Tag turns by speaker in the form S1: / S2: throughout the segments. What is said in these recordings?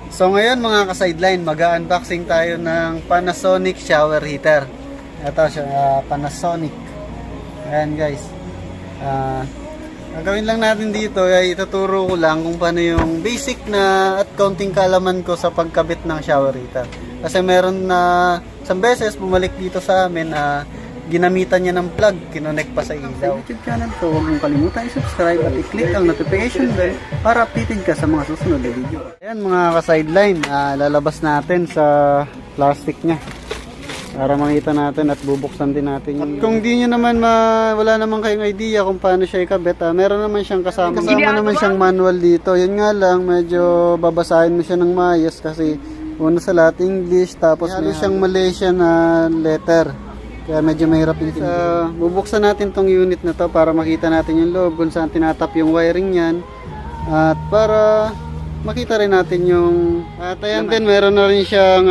S1: So ngayon mga ka-sideline, mag-unboxing tayo ng Panasonic shower heater. Ito siya, Panasonic. Ayan guys. Gagawin lang natin dito ay ituturo ko lang kung paano yung basic na at kaunting kaalaman ko sa pagkabit ng shower heater. Kasi meron na isang beses bumalik dito sa amin, ginamitan niya ng plug, kinonek pa sa ilaw. Sa YouTube channel ko, huwag mong kalimutan i-subscribe at i-click ang notification bell para updated ka sa mga susunod na video. Ayan mga ka-sideline, lalabas natin sa plastic niya para makita natin at bubuksan din natin yung... At kung di nyo naman wala naman kayong idea kung paano siya ikabit, meron naman siyang kasama naman siyang manual dito. Yun nga lang, medyo babasahin mo siya ng maayos kasi una sa lahat English, tapos meron siyang Malaysian letter. Kaya medyo mahirap dito. Bubuksan natin tong unit na to para makita natin yung loob, kung saan tinatap yung wiring niyan. At para makita rin natin yung... At ayan din, meron na rin siyang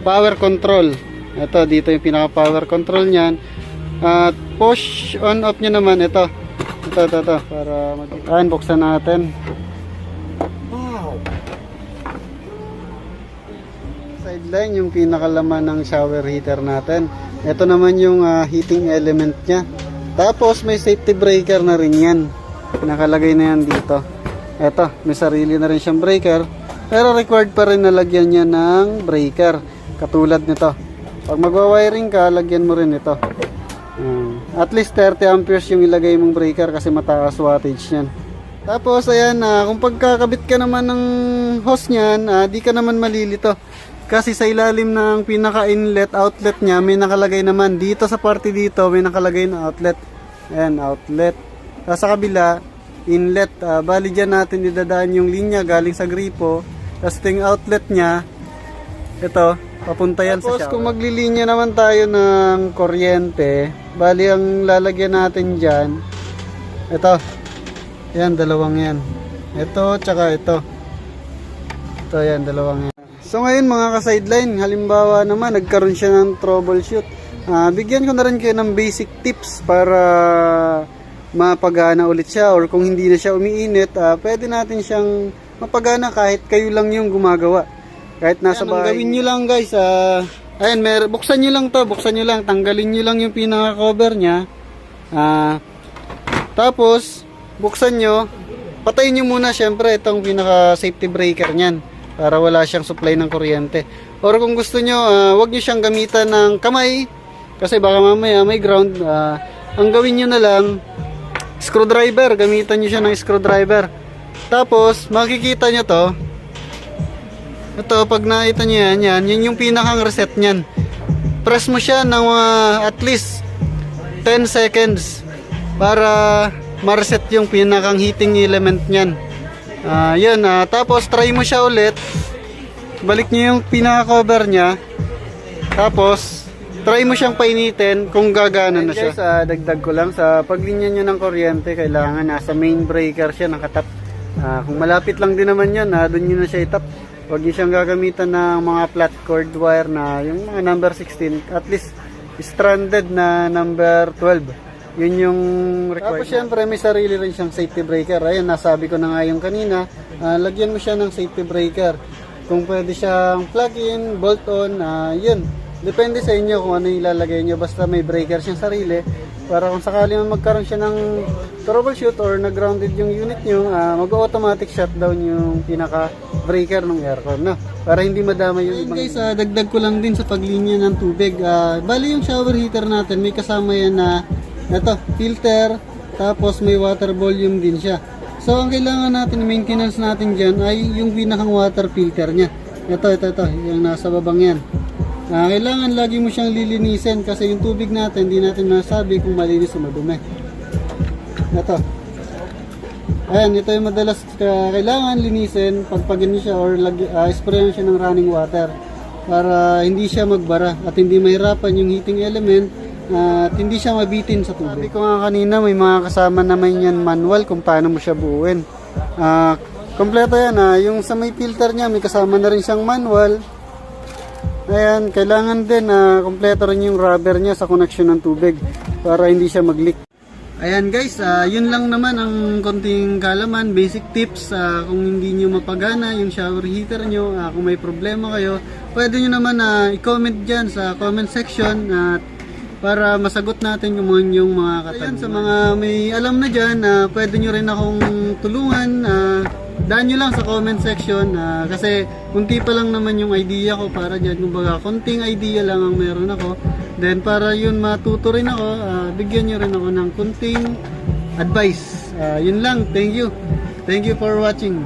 S1: power control. Ito, dito yung pinaka-power control niyan. At push on off niya naman, ito. Ito. Para makita. Ayan, buksan natin. Sideline yung pinakalaman ng shower heater natin. Ito naman yung heating element niya. Tapos may safety breaker na rin yan. Nakalagay na yan dito. Ito, may sarili na rin siyang breaker. Pero required pa rin na lagyan niya ng breaker. Katulad nito. Pag magwa-wiring ka, lagyan mo rin ito. At least 30 amperes yung ilagay mong breaker kasi mataas wattage yan. Tapos ayan, kung pagkakabit ka naman ng hose niyan, di ka naman malilito. Kasi sa ilalim ng pinaka-inlet, outlet niya, may nakalagay naman. Dito sa parte dito, may nakalagay na outlet. Ayan, outlet. Sa kabila, inlet. Bali dyan natin idadaan yung linya galing sa gripo. Tapos ito yung outlet niya. Ito, papunta yan sa shower. Tapos kung maglilinya naman tayo ng kuryente, bali ang lalagyan natin dyan. Ito. Ayan, dalawang yan. Ito, tsaka ito. Ito, yan, dalawang yan. So ngayon mga ka-sideline, halimbawa naman nagkaroon siya ng troubleshoot. Bigyan ko na rin kayo ng basic tips para mapagana ulit siya, or kung hindi na siya umiinit, pwede natin siyang mapagana kahit kayo lang yung gumagawa. Kahit nasa bahay. Ang gawin nyo lang guys, ayan, buksan nyo lang, tanggalin nyo lang yung pinaka-cover nya. Tapos, buksan nyo, patayin nyo muna syempre itong pinaka-safety breaker nyan, para wala siyang supply ng kuryente. Or kung gusto nyo, wag nyo siyang gamitan ng kamay kasi baka mamaya may ground. Ang gawin nyo na lang, screwdriver, gamitan nyo siya ng screwdriver. Tapos makikita nyo to, ito, pag nakita nyo yan yung pinakang reset nyan. Press mo siya ng at least 10 seconds para ma-reset yung pinakang heating element nyan. Tapos try mo siya ulit, balik nyo yung pinaka-cover nya, tapos try mo siyang painitin kung gagana na siya. Guys, dagdag ko lang, sa paglinya nyo ng kuryente, kailangan nasa main breaker siya nakatap. Kung malapit lang din naman yan, doon nyo na siya itap. Huwag nyo siyang gagamitan ng mga flat cord wire na yung mga number 16, at least stranded na number 12. Yun yung required. Tapos syempre may sarili rin siyang safety breaker. Ayun, nasabi ko na nga yung kanina, lagyan mo siya ng safety breaker. Kung pwede siyang plug-in, bolt-on, yun. Depende sa inyo kung ano yung ilalagay nyo. Basta may breaker siyang sarili. Para kung sakali man magkaroon siya ng troubleshoot or nag-grounded yung unit nyo, mag-automatic shutdown yung pinaka-breaker ng aircon. No? Para hindi madama yung ibang... Guys, dagdag ko lang din sa paglinya ng tubig. Bali yung shower heater natin, may kasama yan na ito, filter, tapos may water volume din siya. So ang kailangan natin, maintenance natin dyan ay yung pinakang water filter nya. Ito, yung nasa babang yan. Kailangan lagi mo siyang lilinisin kasi yung tubig natin, hindi natin masabi kung malinis o madumi. Ito. Ayan, ito yung madalas kailangan linisin pagpagin siya or sprayan siya ng running water para hindi siya magbara at hindi mahirapan yung heating element at hindi siya mabitin sa tubig. Sabi ko nga kanina, may mga kasama naman yan manual kung paano mo siya buuin. Kompleto yan. Yung sa may filter niya, may kasama na rin siyang manual. Ayan, kailangan din kompleto rin yung rubber niya sa connection ng tubig para hindi siya mag-leak. Ayan guys, yun lang naman ang konting kalaman, basic tips kung hindi nyo mapagana yung shower heater nyo, kung may problema kayo, pwede nyo naman i-comment dyan sa comment section at para masagot natin yung mga katanungan. Ayan, sa mga may alam na dyan, pwede nyo rin akong tulungan, daan nyo lang sa comment section kasi kunti pa lang naman yung idea ko para dyan, kumbaga konting idea lang ang meron ako. Then para yun matuto rin ako, bigyan nyo rin ako ng kunting advice. Yun lang, thank you for watching.